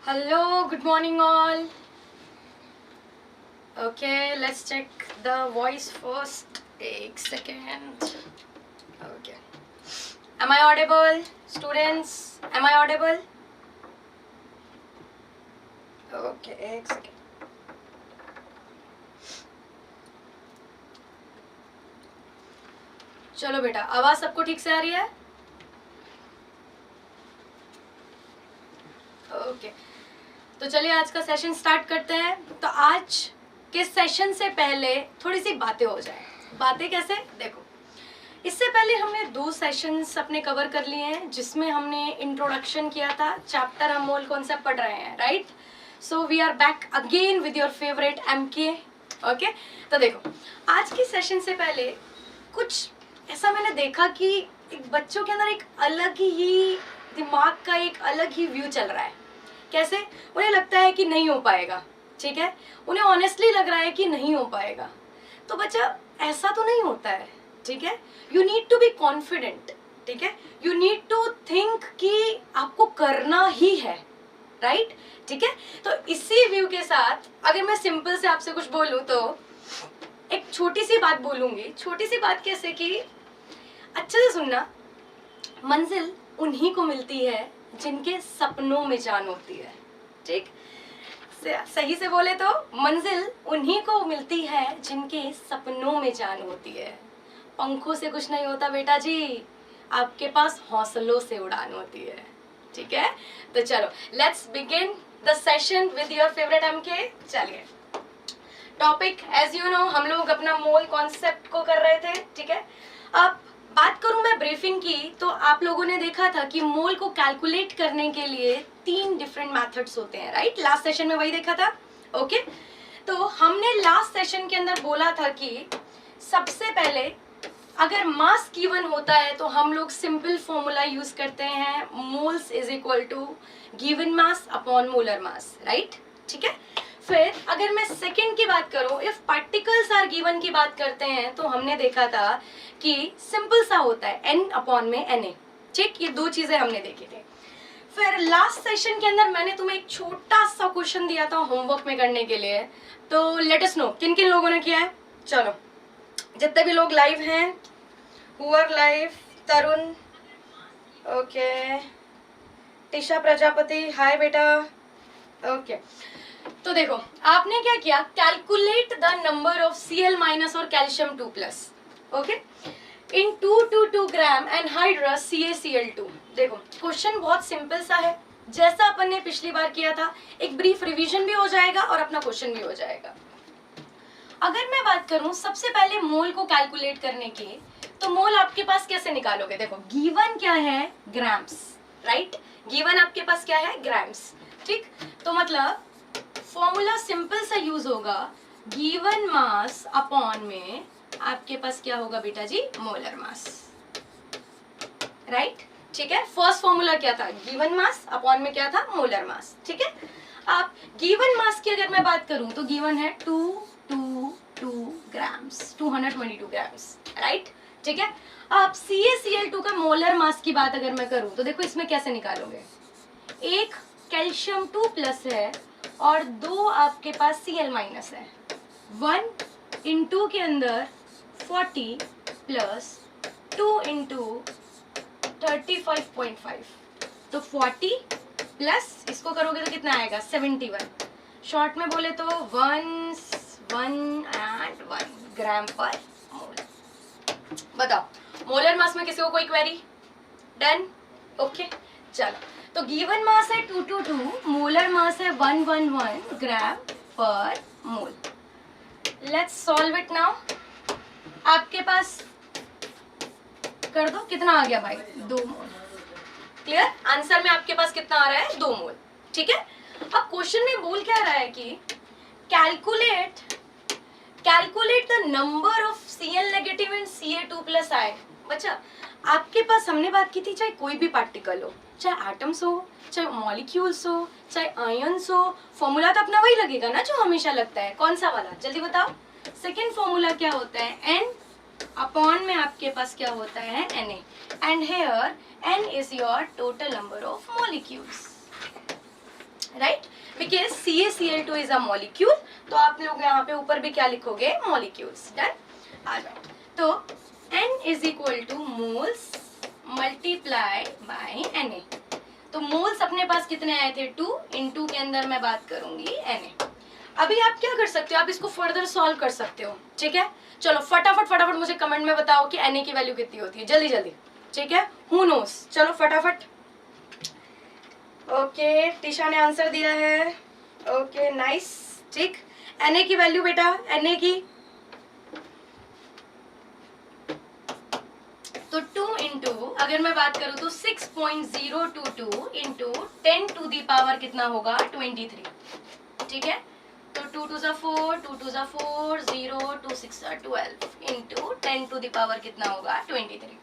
Hello, good morning all. Okay, let's check the voice first. Take second. Okay. Am I audible? Students, am I audible? Okay, एक second. चलो बेटा, आवाज सबको ठीक से आ रही है? ओके, तो चलिए आज का सेशन स्टार्ट करते हैं। तो आज के सेशन से पहले थोड़ी सी बातें हो जाए। बातें कैसे? देखो, इससे पहले हमने 2 सेशंस अपने कवर कर लिए हैं जिसमें हमने इंट्रोडक्शन किया था। चैप्टर हम मोल कॉन्सेप्ट पढ़ रहे हैं, right? So we are back again with your favourite MK. Okay, तो देखो आज की सेशन से पहले कुछ ऐसा मैंने देखा कि एक बच्चों के अंदर एक अलग ही दिमाग का एक अलग ही व्यू चल रहा है। कैसे? उन्हें लगता है कि नहीं हो पाएगा, ठीक है? उन्हें ऑनेस्टली लग रहा है कि नहीं हो पाएगा। तो बच्चा, ऐसा तो नहीं होता है, ठीक है? You need to be confident, ठीक है? यू नीड टू थिंक कि आपको करना ही है, राइट? ठीक है? तो इसी व्यू के साथ अगर मैं सिंपल से आपसे कुछ बोलूं तो एक छोटी सी बात बोलूंगी। छोटी सी बात कैसे कि अच्छे से सुनना, मंजिल उन्हीं को मिलती है जिनके सपनों में जान होती है, ठीक? सही से बोले तो मंजिल उन्हीं को मिलती है जिनके सपनों में जान होती है। पंखों से कुछ नहीं होता बेटा जी, आपके पास हौसलों से उड़ान होती है, ठीक है? तो चलो let's begin the session with your favourite MK. चलिए, टॉपिक एज यू नो हम लोग अपना मोल कॉन्सेप्ट को कर रहे थे, ठीक है? अब बात करूं मैं ब्रीफिंग की, तो आप लोगों ने देखा था कि मोल को कैलकुलेट करने के लिए 3 डिफरेंट मेथड्स होते हैं, राइट? लास्ट सेशन में वही देखा था। ओके, तो हमने लास्ट सेशन के अंदर बोला था कि सबसे पहले अगर मास गिवन होता है तो हम लोग सिंपल फॉर्मूला यूज करते हैं, moles is equal to given mass upon molar mass, right? ठीक है। फिर अगर मैं सेकंड की बात करूं, इफ पार्टिकल्स आर गिवन की बात करते हैं तो हमने देखा था कि सिंपल सा होता है n अपॉन में na, ठीक? ये 2 चीजें हमने देखी थी। फिर लास्ट सेशन के अंदर मैंने तुम्हें एक छोटा सा क्वेश्चन दिया था होमवर्क में करने के लिए, तो लेट अस नो किन किन लोगों ने किया है। चलो, जितने भी लोग लाइव हैं, who are live, Tarun, okay, Tisha Prajapati, hi बेटा, ओके। तो देखो आपने क्या किया, calculate the number of Cl minus और calcium 2 plus, okay, in 222 gram anhydrous CaCl2। देखो क्वेश्चन बहुत सिंपल सा है, जैसा अपन ने पिछली बार किया था। एक ब्रीफ रिवीजन भी हो जाएगा और अपना क्वेश्चन भी हो जाएगा। अगर मैं बात करूं सबसे पहले मोल को कैलकुलेट करने की, तो मोल आपके पास कैसे निकालोगे? देखो गिवन क्या है, ग्राम्स, राइट? गिवन आपके पास क्या है, ग्राम्स, ठीक? तो मतलब फॉर्मूला सिंपल सा यूज होगा, गिवन मास अपॉन में आपके पास क्या होगा बेटा जी, मोलर मास, राइट? ठीक है। फर्स्ट फॉर्मूला क्या था, गिवन मास अपॉन में क्या था, मोलर मास, ठीक है। आप गिवन मास की अगर मैं बात करूं तो गिवन है 222 ग्राम्स, 222 ग्राम्स, राइट? ठीक है। अब CaCl2 का मोलर मास की बात अगर मैं करूं तो देखो इसमें कैसे निकालोगे, एक कैल्शियम 2 प्लस है और 2 आपके पास Cl माइनस है। 1 इंटू के अंदर 40 प्लस 2 इंटू 35.5, तो 40 प्लस इसको करोगे तो कितना आएगा, 71। शॉर्ट में बोले तो 1 and 1 ग्राम पर मोल। बताओ मोलर मास में किसी को कोई क्वेरी? Done, okay. चलो, तो गिवन मास है 222, मोलर मास है 111 gram per mole. Let's solve it now. आपके पास कर दो, कितना आ गया भाई, 2 मोल। क्लियर? आंसर में आपके पास कितना आ रहा है, 2 मोल, ठीक है। अब क्वेश्चन में बोल क्या रहा है कि calculate the number of Cl negative and Ca2 plus I। बच्चा आपके पास हमने बात की थी, चाहे कोई भी पार्टिकल हो, चाहे एटम्स हो, चाहे मॉलिक्यूल्स हो, चाहे आयन्स हो, फॉर्मूला तो अपना वही लगेगा ना जो हमेशा लगता है। कौन सा वाला, जल्दी बताओ। सेकेंड फॉर्मूला क्या होता है, n अपॉन में आपके पास क्या होता है, Na, and here n is your total number of molecules, right, because CaCl2 is a molecule, तो आप लोग यहाँ पे ऊपर भी क्या लिखोगे, मॉलिक्यूल्स। डन, आ जाओ। तो N is equal to moles multiply bye Na। तो मोल्स अपने पास कितने आए थे, 2, इन 2 के अंदर मैं बात करूंगी Na। अभी आप क्या कर सकते हो, आप इसको फर्दर सॉल्व कर सकते हो, ठीक है। चलो फटाफट मुझे कमेंट में बताओ कि Na की वैल्यू कितनी होती है, जल्दी जल्दी, ठीक है, हु नोस। चलो फटाफट। ओके, टीशा ने आंसर दिया है, ओके नाइस, ठीक। Na की वैल्यू बेटा, Na की तो 2 इंटू, अगर मैं बात करूं तो 6.022 इंटू 10 टू दी पावर कितना होगा, 23, ठीक है। तो 2 2 4, 2 2 4, 0 2 6 12 इंटू 10 टू दी पावर कितना होगा, 23।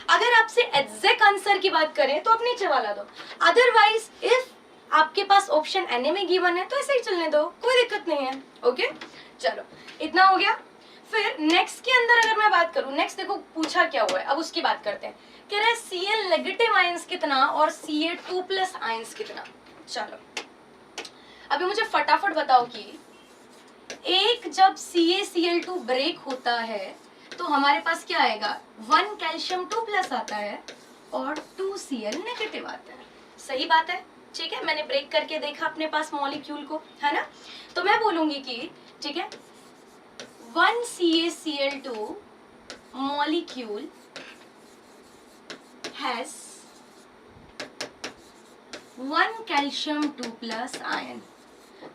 अगर आपसे एग्जैक्ट आंसर की बात करें तो आप नीचे वाला दो, अदरवाइज इफ आपके पास ऑप्शन Na में गिवन है तो ऐसे ही चलने दो, कोई दिक्कत नहीं है। ओके, चलो इतना हो गया। फिर नेक्स्ट के अंदर अगर मैं बात करूं, नेक्स्ट देखो पूछा क्या हुआ है, अब उसकी बात करते हैं। कह रहा है Cl नेगेटिव आयंस कितना और Ca2 प्लस आयंस कितना। चलो अभी मुझे फटाफट बताओ कि एक जब CaCl2 ब्रेक होता है तो हमारे पास क्या आएगा, 1 कैल्शियम 2 प्लस आता है और 2 Cl नेगेटिव आता है। सही बात है, ठीक है, मैंने ब्रेक करके देखा अपने पास मॉलिक्यूल को, है ना। तो मैं बोलूंगी कि ठीक है, 1 CaCl2 molecule has 1 calcium 2 plus ion।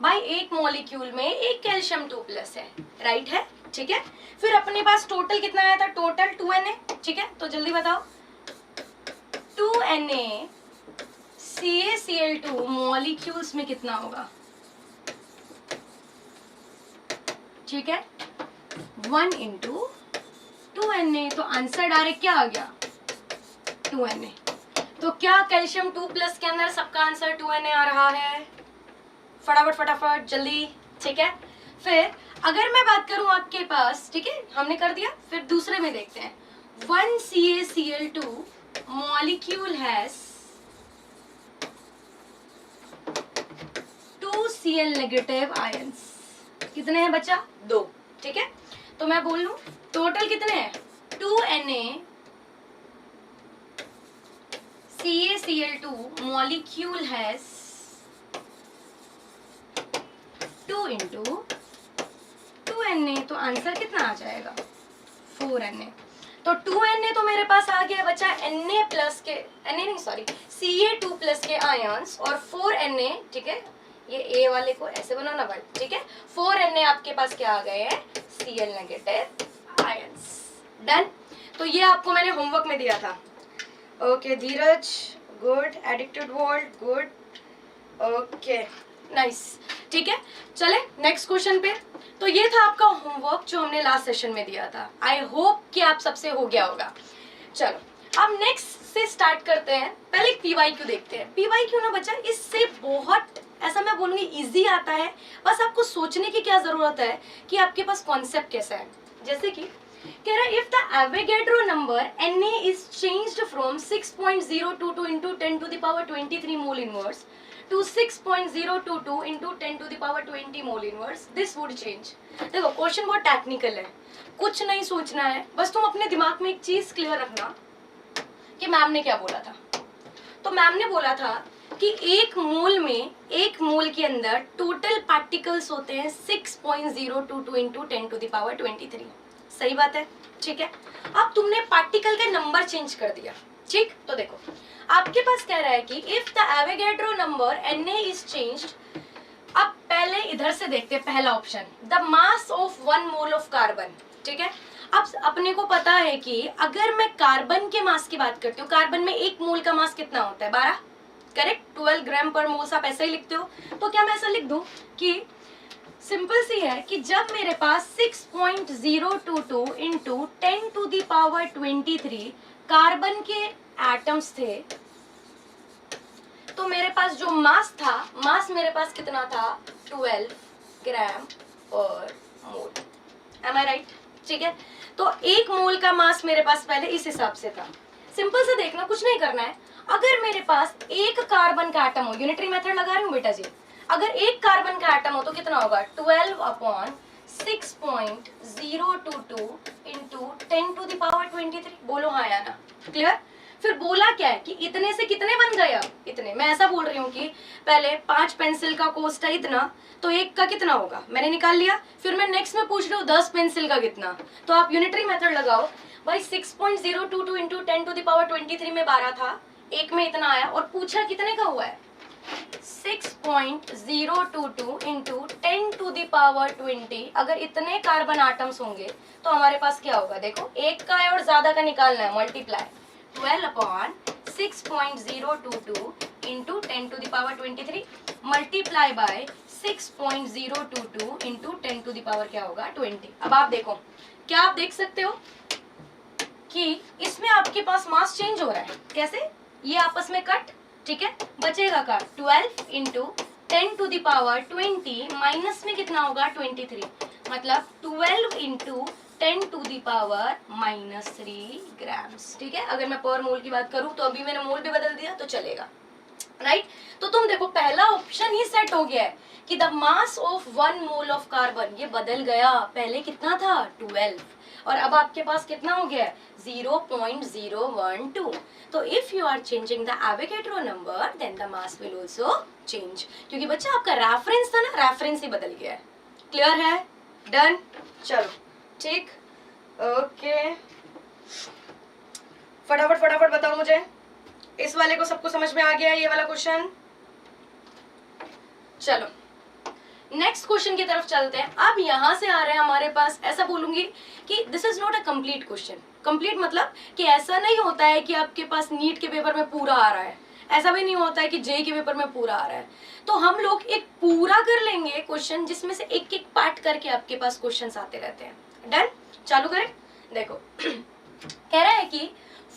भाई एक मॉलिक्यूल में एक कैल्शियम 2 प्लस है, राइट है, ठीक है। फिर अपने पास टोटल कितना आया था, टोटल 2Na, ठीक है। तो जल्दी बताओ, 2Na CaCl2 मॉलिक्यूल्स में कितना होगा, ठीक है, 1 इंटू 2Na। तो आंसर डायरेक्ट क्या आ गया, 2Na। तो क्या कैल्शियम 2 प्लस के अंदर सबका आंसर 2Na आ रहा है, फटाफट जल्दी, ठीक है। फिर अगर मैं बात करूं आपके पास, ठीक है, हमने कर दिया, फिर दूसरे में देखते हैं। 1 CaCl2 molecule has 2 Cl negative ions. कितने हैं बच्चा, 2, ठीक है। तो मैं बोल लूं टोटल कितने हैं, 2Na CaCl2 molecule has 2 into 2Na। तो आंसर कितना आ जाएगा, 4Na। तो 2Na तो मेरे पास आ गया बच्चा Na प्लस के, Ca2 प्लस के आयंस और 4Na, ठीक है, ये A वाले को ऐसे बनाना भाई, ठीक है। 4Na आपके पास क्या आ गए हैं, Cl नेगेटिव आयंस। डन, तो ये आपको मैंने होमवर्क में दिया था। Okay Dheeraj, good, addicted world, good, okay nice, ठीक है। चले नेक्स्ट क्वेश्चन पे। तो ये था आपका होमवर्क जो हमने लास्ट सेशन में दिया था। आई होप कि आप सबसे हो गया होगा। चलो अब नेक्स्ट से स्टार्ट करते हैं। पहले PYQ देखते हैं। PYQ ना बच्चा, इससे बहुत ऐसा मैं बोलूंगी इजी आता है, बस आपको सोचने की क्या जरूरत है कि आपके पास कॉन्सेप्ट कैसा है। जैसे कि कह रहा है if the Avogadro number Na is changed from 6.022 into 10 to the power 23 mole inverse to 6.022 into 10 to the power 20 mole inverse, this would change. देखो क्वेश्चन बहुत टेक्निकल है, कुछ नहीं सोचना है, बस तुम अपने दिमाग में एक चीज क्लियर रखना कि मैम ने क्या बोला था। तो मैम ने बोला था कि एक मोल के अंदर टोटल पार्टिकल्स होते हैं 6.022 into 10 to the power 23। सही बात है, ठीक है। अब तुमने पार्टिकल का नंबर चेंज कर दिया, ठीक। तो देखो आपके पास कह रहा है कि if the Avogadro number Na is changed. अब पहले इधर से देखते हैं पहला option, the mass of 1 mole of carbon, ठीक है। अब अपने को पता है कि अगर मैं कार्बन के मास की बात करती हूँ, कार्बन में 1 मोल का मास कितना होता है, 12, करेक्ट, 12 ग्राम पर मोल। आप ऐसे ही लिखते हो, तो क्या मैं ऐसा लिख दूं कि सिंपल सी है कि जब मेरे पास 6.022 into 10 to the power 23 carbon के एटम्स थे, तो मेरे पास जो मास था, मास मेरे पास कितना था, 12 ग्राम पर मोल। एम आई राइट, ठीक है। तो 1 मोल का मास मेरे पास पहले इस हिसाब से था। सिंपल से देखना, कुछ नहीं करना है। अगर मेरे पास एक कार्बन का एटम हो, यूनिटरी मेथड लगा रही हूँ बेटा जी, अगर एक कार्बन का एटम हो तो कितना होगा 12/6.022 इंटू 10⁻23। बोलो हाँ या ना, क्लियर। फिर बोला क्या है कि इतने से कितने बन गए, अब इतने। मैं ऐसा बोल रही हूँ कि पहले 5 पेंसिल का कॉस्ट है इतना, तो एक का कितना होगा मैंने निकाल लिया। फिर मैं नेक्स्ट में पूछ रही हूँ 10 पेंसिल का कितना, तो आप यूनिटरी मेथड लगाओ भाई। 6.022 इंटू 10⁻23 में 12 था, एक में इतना आया, और पूछा कितने का हुआ है 6.022 इंटू 10⁻20। अगर इतने कार्बन आटम्स होंगे तो हमारे पास क्या होगा, देखो एक का है और ज्यादा का निकालना है, multiply 12/6.022 into 10⁻23 multiply by 6.022 into 10 क्या होगा 20। अब आप देखो, क्या आप देख सकते हो कि इसमें आपके पास मास चेंज हो रहा है, कैसे, ये आपस में कट, ठीक है, बचेगा का 12 इंटू 10⁻20 माइनस में कितना होगा 23, मतलब 12 इंटू 10⁻³ ग्राम्स, ठीक है। अगर मैं पर मोल की बात करूं तो अभी मैंने मोल भी बदल दिया तो चलेगा, राइट। तो तुम देखो पहला ऑप्शन ही सेट हो गया है कि the mass of 1 mole of carbon, ये बदल गया, पहले कितना था 12 और अब आपके पास कितना हो गया 0.012। तो if you are changing the Avogadro number then the mass will also change, क्योंकि बच्चा आपका रेफरेंस था ना, रेफरेंस ही बदल गया है। क्लियर है, डन, चलो ठीक, ओके। फटाफट फटाफट बताओ मुझे, इस वाले को सबको समझ में आ गया है ये वाला क्वेश्चन। चलो नेक्स्ट क्वेश्चन की तरफ चलते हैं। अब यहां से आ रहे हैं हमारे पास, ऐसा बोलूंगी कि this is not a complete question. Complete मतलब कि ऐसा नहीं होता है कि आपके पास नीट के पेपर में पूरा आ रहा है, ऐसा भी नहीं होता है कि जेई के पेपर में पूरा आ रहा है। तो हम लोग एक पूरा कर लेंगे क्वेश्चन, जिसमें से एक एक पार्ट करके आपके पास क्वेश्चन आते रहते हैं। डन, चालू करें। देखो कह रहा है कि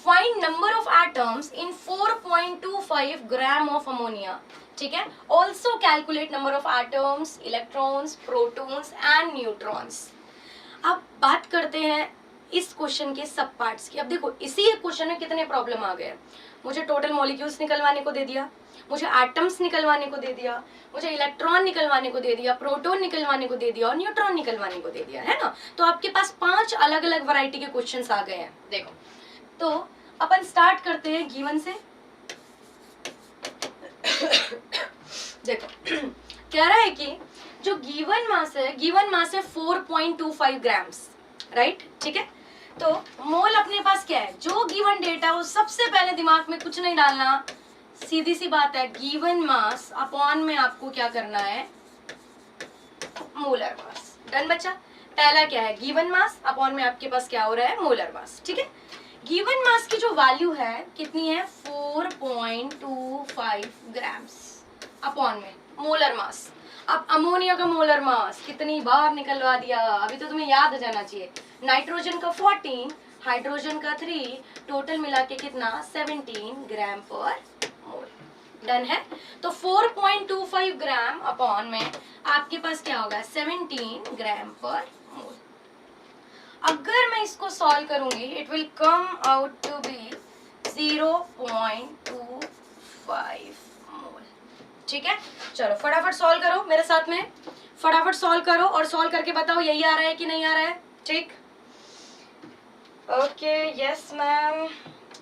find number of atoms in 4.25 gram of ammonia, ठीक है। Also calculate number of atoms, electrons, protons and neutrons. अब बात करते हैं इस क्वेश्चन के सब पार्ट्स की। अब देखो इसी क्वेश्चन में कितने प्रॉब्लम आ गए। मुझे टोटल मॉलिक्यूल्स निकलवाने को दे दिया, मुझे एटम्स निकलवाने को दे दिया, मुझे इलेक्ट्रॉन निकलवाने को दे दिया, प्रोटॉन निकलवाने को दे दिया और न्यूट्रॉन निकलवाने को दे दिया, है ना। तो आपके पास 5 अलग अलग वैरायटी के क्वेश्चंस आ गए हैं। देखो तो अपन स्टार्ट करते हैं गिवन से। देखो कह रहा है कि जो गिवन मास है 4.25 ग्राम्स, राइट, ठीक है। तो मोल अपने पास क्या है, जो गिवन डेटा वो सबसे पहले दिमाग में कुछ नहीं डालना, सीधी सी बात है, गिवन मास अपॉन में आपको क्या करना है मोलर मास। डन बच्चा, पहला क्या है गिवन मास अपॉन में आपके पास क्या हो रहा है मोलर मास, ठीक है। गिवन मास की जो वैल्यू है कितनी है 4.25 ग्राम्स अपॉन में मोलर मास। अब अमोनिया का मोलर मास कितनी बार निकलवा दिया, अभी तो तुम्हें याद हो जाना चाहिए। नाइट्रोजन का 14, हाइड्रोजन का 3, टोटल मिला के कितना 17 ग्राम पर मोल। डन है। तो 4.25 ग्राम अपॉन में आपके पास क्या होगा 17 ग्राम पर मोल। अगर मैं इसको सॉल्व करूंगी it will come out to be 0.25 mole, ठीक है। चलो फटाफट सॉल्व करो मेरे साथ में, फटाफट सॉल्व करो और सॉल्व करके बताओ यही आ रहा है कि नहीं आ रहा है, ठीक। ओके यस मैम,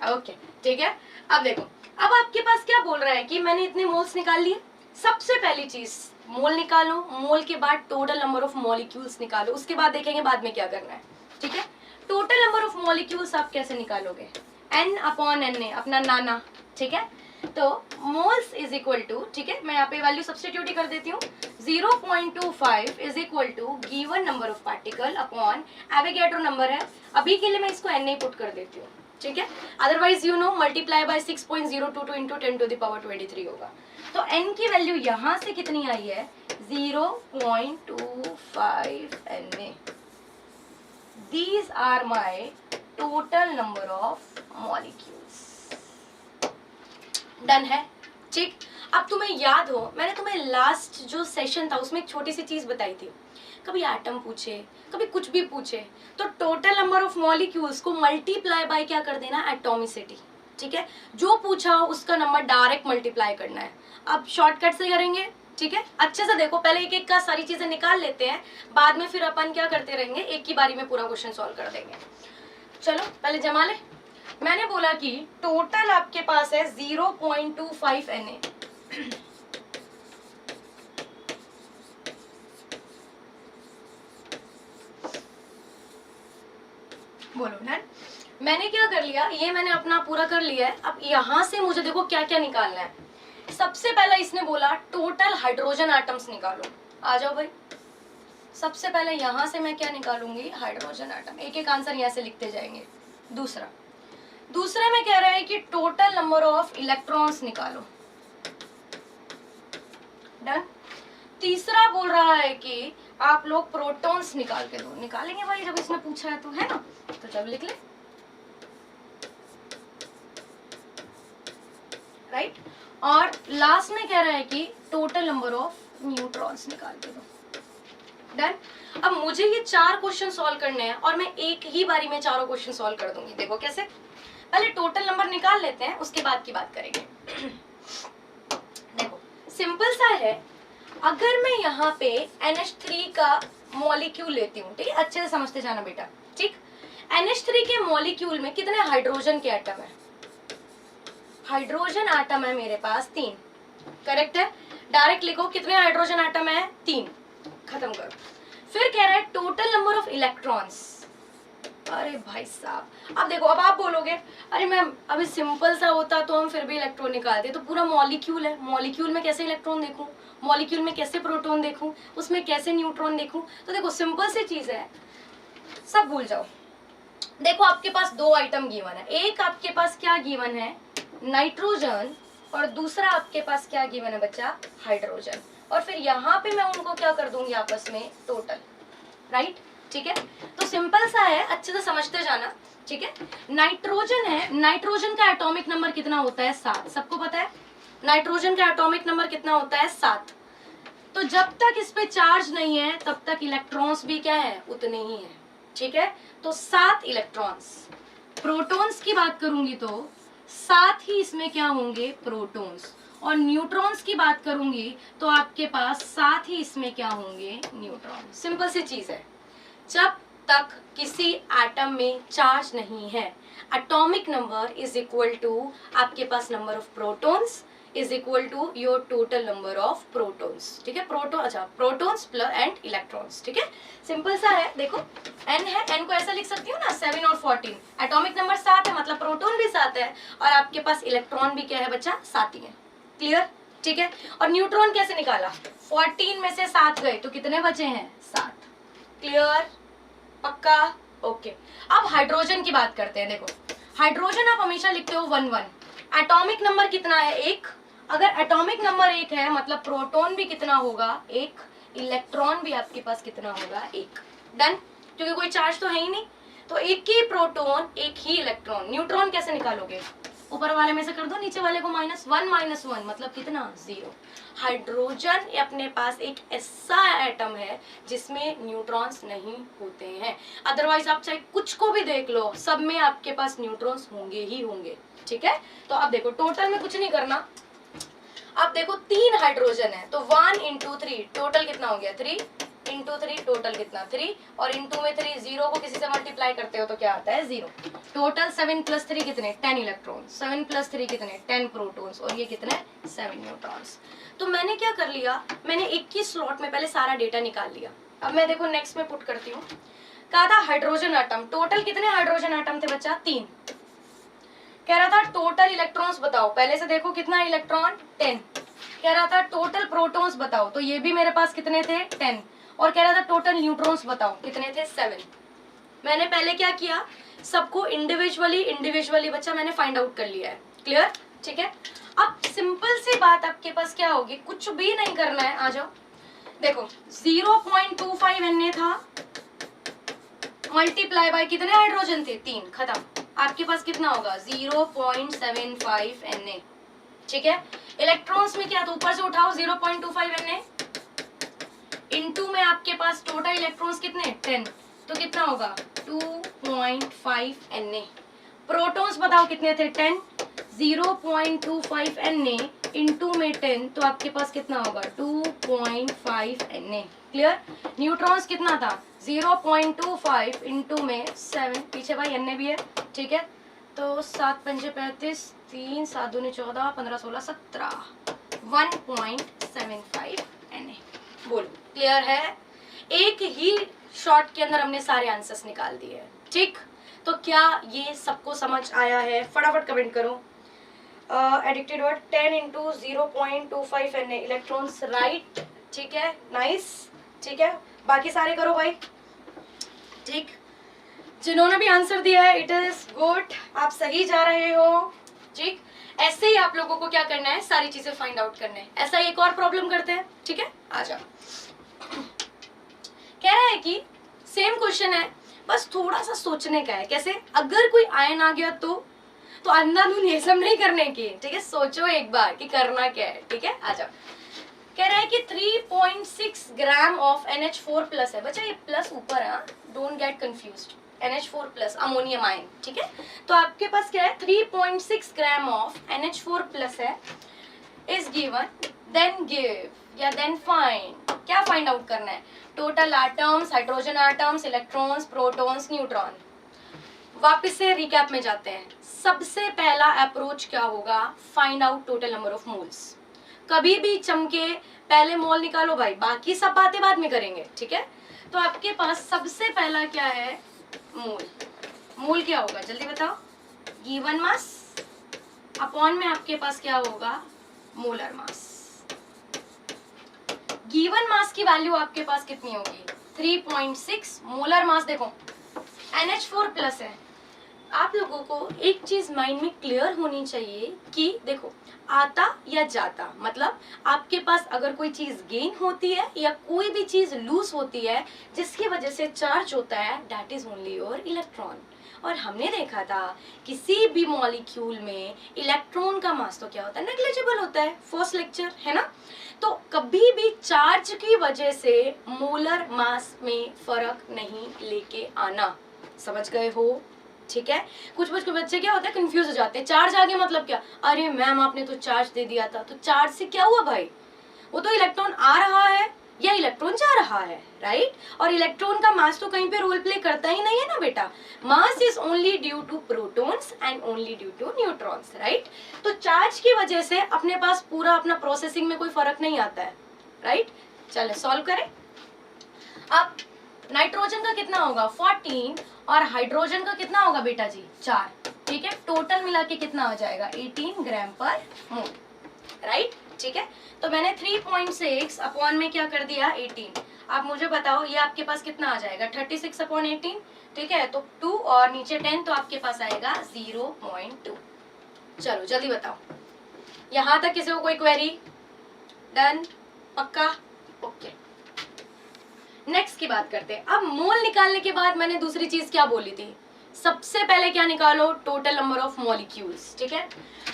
ओके ठीक है। अब देखो, अब आपके पास क्या बोल रहा है कि मैंने इतने मोल्स निकाल लिए। सबसे पहली चीज मोल निकालो, मोल के बाद टोटल नंबर ऑफ मॉलिक्यूल्स निकालो, उसके बाद देखेंगे बाद में क्या करना है, ठीक है। टोटल नंबर ऑफ मॉलिक्यूल्स आप कैसे निकालोगे, n अपॉन एन ए, अपना नाना, ठीक है। तो मोल्स इज इक्वल टू, ठीक है, मैं यहाँ पे वैल्यू सब्स्टिट्यूट ही कर देती हूँ, 0.25 is equal to given number of particle upon Avogadro number है। अभी के लिए मैं इसको n ही पुट कर देती हूँ, ठीक है। Otherwise you know multiply by 6.022 into 10⁻23 होगा। तो n की वैल्यू यहाँ से कितनी आई है 0.25 Na। These are my total number of molecules. Done है, ठीक। अब तुम्हें याद हो मैंने तुम्हें लास्ट जो सेशन था उसमें एक छोटी सी चीज बताई थी, कभी एटम पूछे कभी कुछ भी पूछे तो टोटल नंबर ऑफ मॉलिक्यूल्स को मल्टीप्लाई बाय क्या कर देना एटॉमिसिटी, ठीक है। जो पूछा हो उसका नंबर डायरेक्ट मल्टीप्लाई करना है। अब शॉर्टकट से करेंगे, ठीक है, अच्छे से देखो, पहले एक एक का सारी चीजें निकाल लेते हैं, बाद में फिर अपन क्या करते रहेंगे, एक की बारी में पूरा क्वेश्चन सॉल्व कर देंगे। चलो पहले जमा ले। मैंने बोला कि टोटल आपके पास है 0.25 Na। बोलो ना, मैंने क्या कर लिया, ये मैंने अपना पूरा कर लिया है। अब यहां से मुझे देखो क्या क्या निकालना है। सबसे पहला इसने बोला टोटल हाइड्रोजन एटम्स निकालो। आ जाओ भाई, सबसे पहले यहां से मैं क्या निकालूंगी, हाइड्रोजन एटम। एक एक आंसर यहाँ से लिखते जाएंगे। दूसरे में कह रहा है कि टोटल नंबर ऑफ इलेक्ट्रॉन्स निकालो। डन। तीसरा बोल रहा है कि आप लोग प्रोटॉन्स निकाल के दो। निकालेंगे भाई, जब इसने पूछा है तो, है ना, तो जब लिख ले। राइट। और लास्ट में कह रहा है कि टोटल नंबर ऑफ न्यूट्रॉन्स निकाल के दो। डन। अब मुझे ये 4 क्वेश्चन सॉल्व करने हैं और मैं एक ही बारी में चारों क्वेश्चन सॉल्व कर दूंगी। देखो कैसे, पहले टोटल नंबर निकाल लेते हैं, उसके बाद की बात करेंगे। देखो सिंपल सा है, अगर मैं यहाँ पे NH3 का मॉलिक्यूल लेती हूँ, ठीक है, अच्छे से समझते जाना बेटा, ठीक। NH3 के मॉलिक्यूल में कितने हाइड्रोजन के एटम है, हाइड्रोजन एटम है मेरे पास 3। करेक्ट है, डायरेक्ट लिखो कितने हाइड्रोजन एटम है, 3। खत्म करो। फिर कह रहा है टोटल नंबर ऑफ इलेक्ट्रॉन्स। अरे भाई साहब, अब देखो, अब आप बोलोगे अरे मैम अभी सिंपल सा होता तो हम फिर भी इलेक्ट्रॉन निकालते, तो पूरा मॉलिक्यूल है, मॉलिक्यूल में कैसे इलेक्ट्रॉन देखूं, मॉलिक्यूल में कैसे प्रोटॉन देखूं, उसमें कैसे न्यूट्रॉन देखूं। तो देखो सिंपल सी चीज है, सब भूल जाओ। देखो आपके पास 2 आइटम गिवन है, एक आपके पास क्या गिवन है, नाइट्रोजन, और दूसरा आपके पास क्या गिवन है बच्चा, हाइड्रोजन। और फिर यहाँ पे मैं उनको क्या कर दूंगी आपस में, टोटल। राइट, ठीक है। तो सिंपल सा है, अच्छे से समझते जाना, ठीक है। नाइट्रोजन है, नाइट्रोजन का एटॉमिक नंबर कितना होता है, 7। सबको पता है नाइट्रोजन का एटॉमिक नंबर कितना होता है, 7। तो जब तक इस पे चार्ज नहीं है तब तक इलेक्ट्रॉन्स भी क्या है, उतने ही है, ठीक है। तो 7 इलेक्ट्रॉन्स। प्रोटॉन्स की बात करूंगी तो 7 ही इसमें क्या होंगे, प्रोटॉन्स। और न्यूट्रॉन्स की बात करूंगी तो आपके पास 7 ही इसमें क्या होंगे, न्यूट्रॉन। सिंपल सी चीज है, जब तक किसी एटम में चार्ज नहीं है, atomic number is equal to आपके पास number of protons is equal to your total number of protons, ठीक है। प्रोटॉन्स प्लस एंड इलेक्ट्रॉन्स, ठीक है। सिंपल सा है, देखो n है, n को ऐसा लिख सकती हूँ ना, 7 और 14। एटॉमिक नंबर 7 है, मतलब प्रोटॉन भी 7 है, और आपके पास इलेक्ट्रॉन भी क्या है बच्चा, 7 ही है। क्लियर, ठीक है। और न्यूट्रॉन कैसे निकाला, 14 में से 7 गए तो कितने बचे हैं, 7। क्लियर, पक्का, ओके। अब हाइड्रोजन की बात करते हैं। देखो हाइड्रोजन आप हमेशा लिखते हो 1 1। एटॉमिक नंबर कितना है, 1। अगर एटॉमिक नंबर 1 है मतलब प्रोटॉन भी कितना होगा, 1। इलेक्ट्रॉन भी आपके पास कितना होगा, 1। डन, क्योंकि कोई चार्ज तो है ही नहीं, तो एक ही प्रोटॉन एक ही इलेक्ट्रॉन। न्यूट्रॉन कैसे निकालोगे, ऊपर वाले में से कर दो नीचे वाले को -1 मतलब कितना, 0। हाइड्रोजन अपने पास एक ऐसा एटम है जिसमें न्यूट्रॉन्स नहीं होते हैं। अदरवाइज आप चाहे कुछ को भी देख लो, सब में आपके पास न्यूट्रॉन्स होंगे ही होंगे, ठीक है। तो अब देखो टोटल में कुछ नहीं करना। अब देखो 3 हाइड्रोजन है तो 1 × 3 टोटल कितना हो गया, 3 × 3 टोटल कितना, 3। और इंटू में 3, 0 को किसी से मल्टीप्लाई करते हो तो क्या आता है, 0। टोटल 7 + 3 कितने, 10 इलेक्ट्रॉन। 7 + 3 कितने, 10 प्रोटॉन्स। और ये कितने, 7 न्यूट्रॉन्स। तो मैंने क्या कर लिया, मैंने एक ही स्लॉट में पहले सारा डेटा निकाल लिया। अब मैं देखो नेक्स्ट में पुट करती हूँ। कहा था हाइड्रोजन एटम, टोटल कितने हाइड्रोजन एटम थे बच्चा, 3। कह रहा था टोटल इलेक्ट्रॉन्स बताओ, पहले से देखो कितना इलेक्ट्रॉन, 10। कह रहा था टोटल प्रोटॉन्स बताओ, तो ये भी मेरे पास कितने थे, 10। और कह रहा था टोटल न्यूट्रॉन्स बताओ, कितने थे, 7। मैंने पहले क्या किया, सबको इंडिविजुअली बच्चा मैंने फाइंड आउट कर लिया है। क्लियर, ठीक है। अब सिंपल सी बात आपके पास क्या होगी, कुछ भी नहीं करना है, आ जाओ। देखो 0.25 Na था, मल्टीप्लाई बाय कितने हाइड्रोजन थे, 3। खत्म। आपके पास कितना होगा, 0.75 Na, ठीक है। इलेक्ट्रॉन्स में क्या, तो ऊपर से उठाओ 0.25 Na इनटू में आपके पास टोटल इलेक्ट्रॉन्स कितने, 10, तो कितना होगा 2.5 Na। प्रोटॉन्स बताओ कितने थे, 10। 0.25 Na इंटू में 10 तो आपके पास कितना होगा 2.5 Na। क्लियर। न्यूट्रॉन्स कितना था 0.25 इंटू में 7, पीछे भाई Na भी है, ठीक है। तो 7 पंजे 35, 3 7 दूनी 14, 15 16 17, 1.75 Na। बोलो क्लियर है। एक ही शॉट के अंदर हमने सारे आंसर्स निकाल दिए हैं, ठीक। तो क्या ये सबको समझ आया है? फटाफट कमेंट करो। Addicted word 10 into 0.25 Na electrons, right, ठीक है, नाइस, ठीक है। बाकी सारे करो भाई, ठीक। जिन्होंने भी आंसर दिया है इट इज गुड, आप सही जा रहे हो, ठीक। ऐसे ही आप लोगों को क्या करना है, सारी चीजें फाइंड आउट करना है। ऐसा ही एक और प्रॉब्लम करते हैं, ठीक है, आ जाओ। कह रहा है कि सेम क्वेश्चन है, बस थोड़ा सा सोचने का है। कैसे? अगर कोई आयन आ गया तो अंधाधुंध ये सब नहीं करने की, ठीक है। सोचो एक बार कि करना क्या है, ठीक है, आ जाओ। कह रहा है कि 3.6 ग्राम ऑफ NH4 प्लस है। बच्चा ये प्लस ऊपर है, don't get confused. NH4 plus ammonium ion, ठीक है। तो आपके पास क्या है 3.6 ग्राम ऑफ NH4 प्लस है, इज गिवन, देन गिव या देन फाइंड। क्या फाइंड आउट करना है? Total atoms, hydrogen atoms, electrons, protons, neutron. वापस से रिकैप में जाते हैं। सबसे पहला अप्रोच क्या होगा? Find out total number of moles. कभी भी चमके पहले मोल निकालो भाई, बाकी सब बातें बाद में करेंगे, ठीक है। तो आपके पास सबसे पहला क्या है? मोल। मोल क्या होगा जल्दी बताओ? गिवन मास अपॉन में आपके पास क्या होगा? Molar mass. गिवन मास की वैल्यू आपके पास कितनी होगी? 3.6। मोलर मास देखो NH4 प्लस है। आप लोगों को एक चीज माइंड में क्लियर होनी चाहिए कि देखो, आता या जाता मतलब आपके पास अगर कोई चीज गेन होती है या कोई भी चीज लूज होती है जिसकी वजह से चार्ज होता है, that is only your electron. और हमने देखा था किसी भी मॉलिक्यूल में इलेक्ट्रॉन का मास तो क्या होता है? नेग्लिजिबल होता है, फर्स्ट लेक्चर है ना। तो कभी भी चार्ज की वजह से मोलर मास में फर्क नहीं लेके आना, समझ गए हो, ठीक है। कुछ बच्चे क्या होता है कंफ्यूज हो जाते हैं, चार्ज आ गया मतलब क्या? अरे मैम आपने तो चार्ज दे दिया था, तो चार्ज से क्या हुआ भाई? वो तो इलेक्ट्रॉन आ रहा है या इलेक्ट्रॉन जा रहा है, राइट। और इलेक्ट्रॉन का मास तो कहीं पे रोल प्ले करता ही नहीं है ना बेटा। Mass is only due to protons and only due to neutrons, right. तो चार्ज की वजह से अपने पास पूरा अपना प्रोसेसिंग में कोई फर्क नहीं आता है, राइट। चले सॉल्व करें। अब नाइट्रोजन का कितना होगा? 14 और हाइड्रोजन का कितना होगा बेटा जी? 4, ठीक है। टोटल मिला के कितना हो जाएगा? 18 ग्राम पर मोल, राइट, ठीक है। तो मैंने 3.6 अपॉन में क्या कर दिया? 18। आप मुझे बताओ ये आपके पास कितना आ जाएगा? 36 अपॉन 18, ठीक है। तो 2 और नीचे 10 तो आपके पास आएगा 0.2। चलो जल्दी बताओ, यहां तक किसी को कोई क्वेरी? डन, पक्का, ओके। नेक्स्ट की बात करते हैं। अब मोल निकालने के बाद मैंने दूसरी चीज क्या बोली थी? सबसे पहले क्या निकालो? टोटल नंबर ऑफ मॉलिक्यूल्स, ठीक है।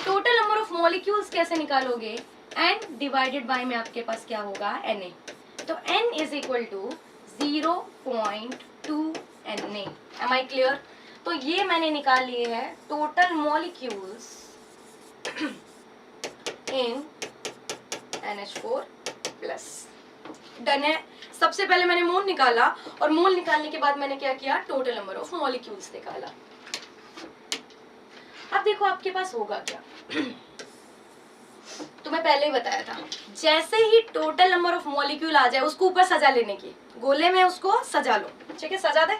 टोटल नंबर ऑफ मॉलिक्यूल्स कैसे निकालोगे? n डिवाइडेड बाय में आपके पास क्या होगा? Na। तो n is equal to 0.2 Na। Am I clear? तो ये मैंने निकाल लिए हैं total molecules in NH4 plus. Done है। सबसे पहले मैंने मोल निकाला और मोल निकालने के बाद मैंने क्या किया? टोटल नंबर ऑफ मॉलिक्यूल्स निकाला। अब देखो आपके पास होगा क्या? तुम्हें पहले ही बताया था, जैसे ही टोटल नंबर ऑफ मॉलिक्यूल आ जाए उसको ऊपर सजा लेने की, गोले में उसको सजा लो, ठीक है। सजा दे।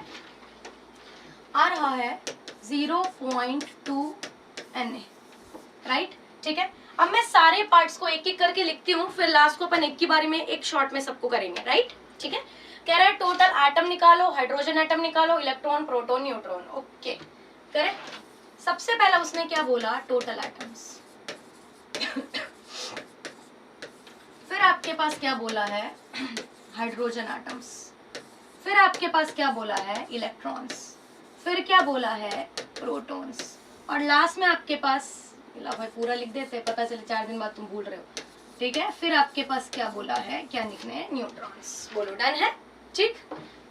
आ रहा है 0.2 Na, राइट, ठीक है। अब मैं सारे पार्ट्स को एक एक करके लिखती हूँ, फिर लास्ट को अपन एक की बारी में एक शॉर्ट में सबको करेंगे, राइट, ठीक है। कह रहा है टोटल एटम निकालो, हाइड्रोजन एटम निकालो, electron, proton, neutron, okay correct. सबसे पहला उसने क्या बोला? Total atoms. फिर आपके पास क्या बोला है? Hydrogen atoms. फिर आपके पास क्या बोला है? इलेक्ट्रॉन्स। फिर क्या बोला है? प्रोटॉन्स। और लास्ट में आपके पास, भाई पूरा लिख देते, पता चले 4 दिन बाद तुम भूल रहे हो, ठीक है। फिर आपके पास क्या बोला है? क्या लिखने हैं? न्यूट्रॉन्स। बोलो डन है, ठीक।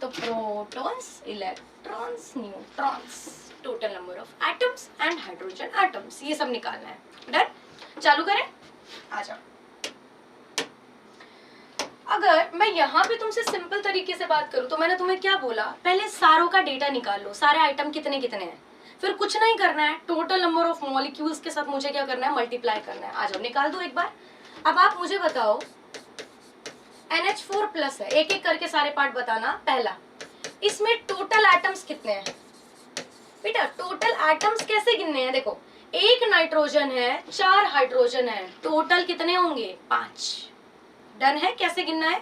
तो protons, electrons, neutrons, total number of atoms and hydrogen atoms, ये सब निकालना है। डन, चालू करें, आ मैं यहाँ पे तुमसे सिंपल तरीके से बात करूँ तो मैंने तुम्हें क्या बोला, पहले सारों का डेटा निकाल लो, सारे आइटम कितने कितने हैं, फिर कुछ नहीं करना है, टोटल नंबर ऑफ मॉलिक्यूल्स के साथ मुझे क्या करना है, मल्टीप्लाई करना है। आ जाओ निकाल दो एक बार। अब आप मुझे बताओ NH4+ है, एक एक करके सारे पार्ट बताना। पहला, इसमें टोटल एटम्स कितने हैं बेटा, टोटल एटम्स कैसे गिनने हैं, देखो एक नाइट्रोजन है, 4 हाइड्रोजन है, टोटल कितने होंगे, 5। डन है, कैसे गिनना है,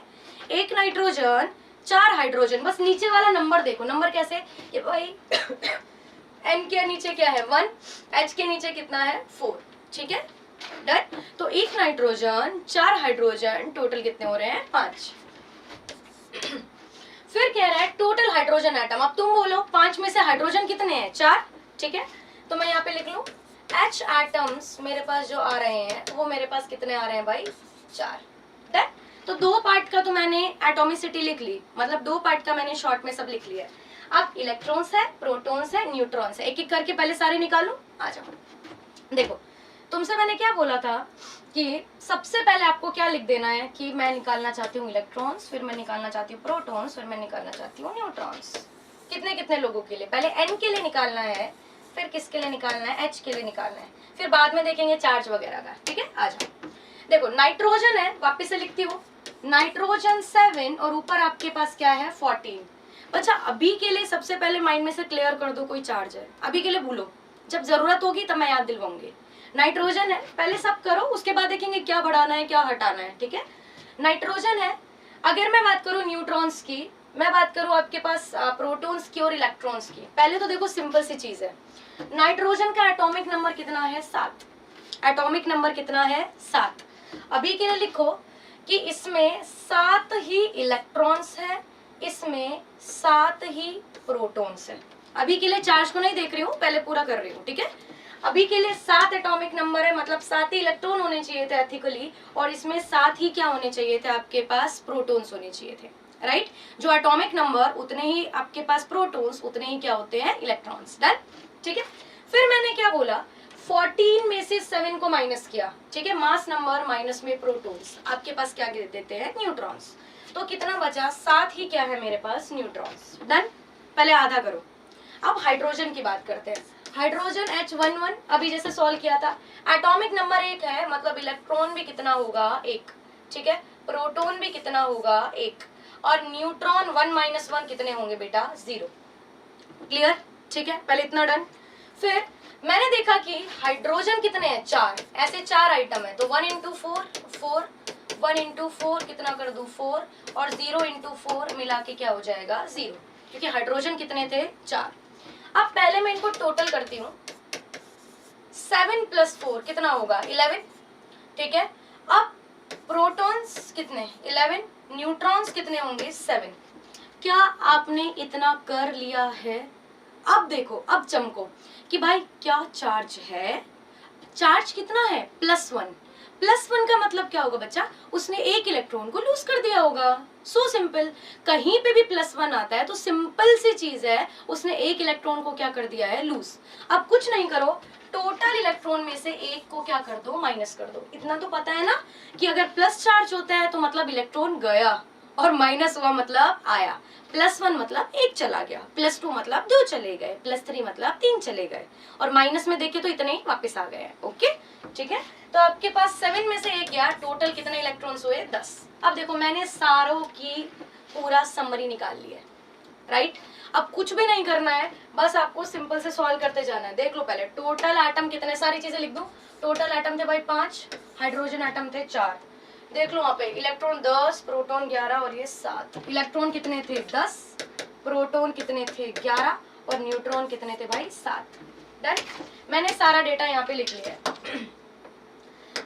एक नाइट्रोजन 4 हाइड्रोजन, बस नीचे वाला नंबर देखो, नंबर कैसे, ये भाई N के नीचे क्या है 1, H के नीचे कितना है 4, ठीक है डन। तो एक नाइट्रोजन 4 हाइड्रोजन, टोटल कितने हो रहे हैं 5। फिर कह रहा है टोटल हाइड्रोजन एटम, अब तुम बोलो 5 में से हाइड्रोजन कितने हैं, 4, ठीक है। तो मैं यहाँ पे लिख लूं H एटम्स मेरे पास जो आ रहे हैं वो मेरे पास कितने आ रहे हैं भाई, 4। डन। तो 2 पार्ट का तो मैंने एटॉमिसिटी लिख ली, मतलब 2 पार्ट का मैंने शॉर्ट में सब लिख लिया। अब इलेक्ट्रॉन्स है, प्रोटॉन्स है, न्यूट्रॉन्स है, एक एक करके पहले सारे निकालो। आ जाओ, देखो तुमसे मैंने क्या बोला था कि सबसे पहले आपको क्या लिख देना है कि मैं निकालना चाहती हूँ इलेक्ट्रॉन्स, फिर मैं निकालना चाहती हूँ प्रोटॉन्स, फिर मैं निकालना चाहती हूँ न्यूट्रॉन्स। कितने कितने लोगों के लिए, पहले N के लिए निकालना है, फिर किसके लिए निकालना है, H के लिए निकालना है, फिर बाद में देखेंगे चार्ज वगैरह का, ठीक है। आ जाओ, देखो नाइट्रोजन है, वापिस से लिखती हूँ, नाइट्रोजन 7 और ऊपर आपके पास क्या है 14। बच्चा अभी के लिए सबसे पहले माइंड में से क्लियर कर दो कोई चार्ज है, अभी के लिए भूलो, जब जरूरत होगी तब मैं याद दिलवाऊंगी। नाइट्रोजन है, पहले सब करो, उसके बाद देखेंगे क्या बढ़ाना है क्या हटाना है, ठीक है। नाइट्रोजन है, अगर मैं बात करूँ न्यूट्रॉन्स की, मैं बात करूँ आपके पास प्रोटॉन्स की और इलेक्ट्रॉन्स की। पहले तो देखो सिंपल सी चीज है, नाइट्रोजन का एटॉमिक नंबर कितना है 7, एटॉमिक नंबर कितना है 7। अभी के लिए लिखो कि इसमें 7 ही इलेक्ट्रॉन्स है, इसमें 7 ही प्रोटॉन्स है। अभी के लिए चार्ज को नहीं देख रही हूँ, पहले पूरा कर रही हूँ, ठीक है। अभी के लिए 7 एटॉमिक नंबर है, मतलब 7 ही इलेक्ट्रॉन होने चाहिए थे एथिकली, और इसमें 7 ही क्या होने चाहिए थे, आपके पास प्रोटॉन्स होने चाहिए थे, राइट। जो एटॉमिक नंबर उतने ही आपके पास प्रोटॉन्स, उतने ही क्या होते हैं इलेक्ट्रॉन्स। डन, ठीक है। फिर मैंने क्या बोला, 14 में से 7 को माइनस किया, ठीक है, मास नंबर माइनस में प्रोटॉन्स, आपके पास क्या गिर देते हैं न्यूट्रॉन्स। तो कितना बचा, 7 ही क्या है मेरे पास न्यूट्रॉन्स। डन, पहले आधा करो। अब हाइड्रोजन की बात करते हैं, हाइड्रोजन H11 अभी जैसे सॉल्व किया था, एटॉमिक नंबर 1 है, मतलब इलेक्ट्रॉन भी कितना होगा 1, ठीक है, प्रोटॉन भी कितना होगा 1, और न्यूट्रॉन 1 - 1 कितने होंगे बेटा 0। क्लियर, ठीक है, पहले इतना डन। फिर मैंने देखा कि हाइड्रोजन कितने हैं 4, ऐसे 4 आइटम है, तो 1 × 4 4, 1 × 4 कितना कर दूं 4, और 0 × 4 मिला के क्या हो जाएगा 0, क्योंकि हाइड्रोजन कितने थे 4। अब पहले मैं इनको टोटल करती हूँ, 7 + 4 कितना होगा 11, ठीक है। अब प्रोटॉन्स कितने 11, न्यूट्रॉन्स कितने होंगे 7। क्या आपने इतना कर लिया है? अब देखो, अब चमको कि भाई क्या चार्ज है, चार्ज कितना है +1। +1 का मतलब क्या होगा बच्चा, उसने एक इलेक्ट्रॉन को लूज कर दिया होगा। सो सिंपल, कहीं पे भी +1 आता है तो सिंपल सी चीज है, उसने एक इलेक्ट्रॉन को क्या कर दिया है लूज। अब कुछ नहीं करो, टोटल इलेक्ट्रॉन में से एक को क्या कर दो माइनस कर दो। इतना तो पता है ना कि अगर प्लस चार्ज होता है तो मतलब इलेक्ट्रॉन गया, और माइनस हुआ मतलब आया। +1 मतलब 1 चला गया, +2 मतलब 2 चले गए, +3 मतलब 3 चले गए, और माइनस में देखे तो इतने ही वापस आ गए। ओके, ठीक है। तो आपके पास 7 में से 1 गया, टोटल कितने इलेक्ट्रॉन्स हुए 10। अब देखो मैंने सारों की पूरा समरी निकाल ली है, राइट। अब कुछ भी नहीं करना है, बस आपको सिंपल से सॉल्व करते जाना है। देख लो पहले टोटल एटम कितने, सारी चीजें लिख दो। टोटल एटम थे भाई 5, हाइड्रोजन एटम थे 4। देख लो वहाँ पे इलेक्ट्रॉन 10, प्रोटॉन 11 और ये 7। इलेक्ट्रॉन कितने थे 10, प्रोटॉन कितने थे 11 और न्यूट्रॉन कितने थे भाई 7। डन, मैंने सारा डेटा यहाँ पे लिख लिया है।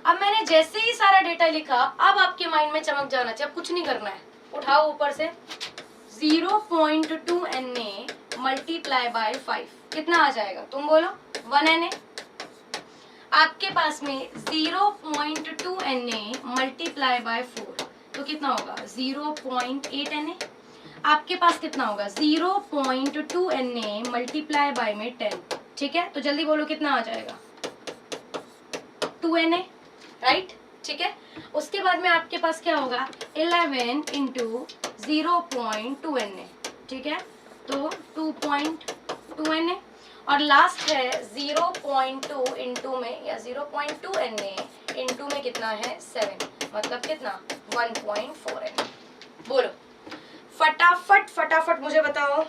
अब मैंने जैसे ही सारा डेटा लिखा, अब आपके माइंड में चमक जाना चाहिए, अब कुछ नहीं करना है। उठाओ ऊपर से 0.2 Na मल्टीप्लाई बाय 5 कितना आ जाएगा, तुम बोलो 1 Na। आपके पास में 0.2 Na मल्टीप्लाई बाय 4 तो कितना होगा 0.8 Na। आपके पास कितना होगा 0.2 Na मल्टीप्लाई बाय में 10, ठीक है। तो जल्दी बोलो कितना आ जाएगा 2 Na, राइट। ठीक है। उसके बाद में आपके पास क्या होगा 11 इंटू 0.2 Na, ठीक है, तो 2.2 Na और लास्ट है 0.2 इंटू में या 0.2 Na इंटू में कितना है 7, मतलब कितना 1.4 Na। बोलो फटाफट फटाफट मुझे बताओ।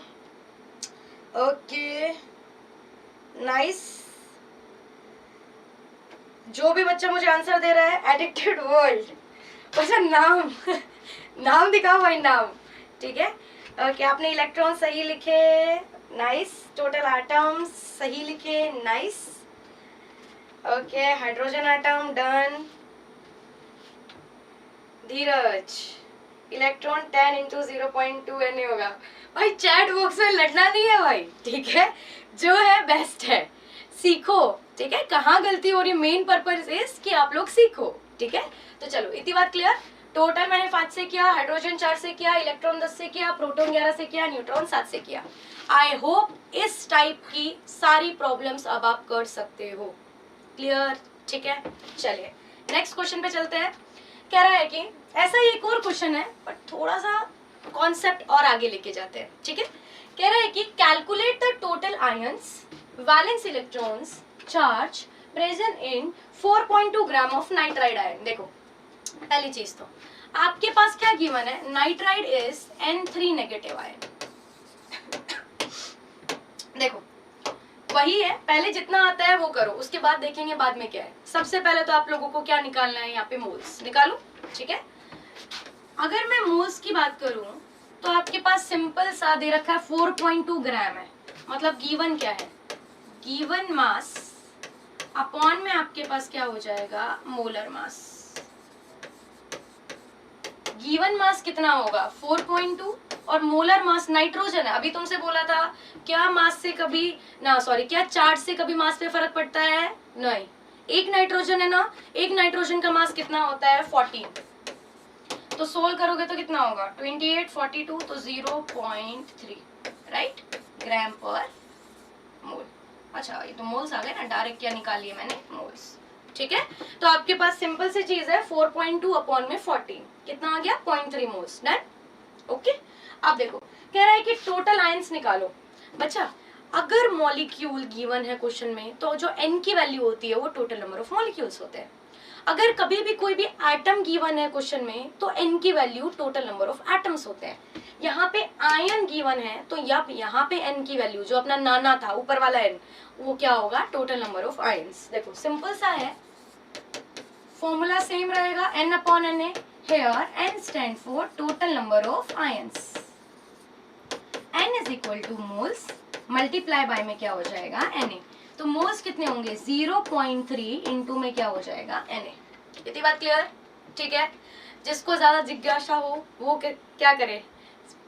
ओके नाइस, जो भी बच्चा मुझे आंसर दे रहा है एडिक्टेड वर्ल्ड, अच्छा नाम नाम दिखाओ भाई नाम, ठीक है। ओके आपने इलेक्ट्रॉन सही लिखे, नाइस। टोटल एटम्स सही लिखे, nice. Okay hydrogen atom done. Dheeraj electron 10 into 0.2 Na होगा। भाई चैट बॉक्स में लड़ना नहीं है भाई, ठीक है, जो है बेस्ट है, सीखो, ठीक है। कहाँ गलती हो रही, मेन पर्पस इज कि आप लोग सीखो, ठीक है। तो चलो इतनी बात क्लियर। टोटल मैंने 5 से किया, हाइड्रोजन 4 से किया, इलेक्ट्रॉन 10 से किया, प्रोटॉन 11 से किया, न्यूट्रॉन 7 से किया। आई होप इस टाइप की सारी प्रॉब्लम्स अब आप कर सकते हो, क्लियर, ठीक है। चलिए नेक्स्ट क्वेश्चन पे चलते हैं। कह रहा है कि ऐसा ही एक और क्वेश्चन है बट थोड़ा सा कॉन्सेप्ट और आगे लेके जाते हैं, ठीक है। कह रहा है कि calculate the total ions valence electrons charge present in 4.2 gram of nitride ion. देखो पहली चीज तो आपके पास क्या गिवन है, nitride is N3 negative ion. देखो वही है, पहले जितना आता है वो करो, उसके बाद देखेंगे बाद में क्या है। सबसे पहले तो आप लोगों को क्या निकालना है, यहाँ पे मोल्स निकालो, ठीक है। अगर मैं मोल्स की बात करूं तो आपके पास सिंपल सा दे रखा है 4.2 ग्राम है, मतलब गिवन क्या है, गिवन मास अपॉन में आपके पास क्या हो जाएगा मोलर मास। गिवन मास कितना होगा 4.2 और मोलर मास नाइट्रोजन है। अभी तुमसे बोला था क्या मास से कभी ना, सॉरी क्या चार्ज से कभी मास पे फर्क पड़ता है, नहीं। एक नाइट्रोजन है ना, एक नाइट्रोजन का मास कितना होता है 14, तो सोल्व करोगे तो कितना होगा 28 42 तो 0.3 राइट ग्राम पर मोल। अच्छा ये तो मोल्स आ गए ना, डायरेक्ट क्या निकाल लिया मैंने मोल्स, ठीक है। तो आपके पास सिंपल सी चीज है 4.2 अपॉन में 14 कितना आ गया 0.3 मोल्स, डन। ओके अब देखो कह रहा है कि टोटल आयंस निकालो। बच्चा अगर मॉलिक्यूल गिवन है क्वेश्चन में तो जो n की वैल्यू होती है वो टोटल नंबर ऑफ मॉलिक्यूल्स होते हैं। अगर कभी भी कोई भी एटम गिवन है क्वेश्चन में तो n की value total number of atoms होते हैं। यहाँ पे आयन गिवन है तो यहाँ पे n की वैल्यू जो अपना नाना था ऊपर वाला n वो क्या होगा टोटल नंबर ऑफ आयंस। देखो सिंपल सा है, फॉर्मूला सेम रहेगा n upon Na। Here n stand for total number of ions. n is equal to moles multiply by में क्या हो जाएगा Na। तो मोल्स कितने होंगे 0.3 इंटू में क्या हो जाएगा Na। इतनी बात क्लियर, ठीक है। जिसको ज्यादा जिज्ञासा हो वो क्या करे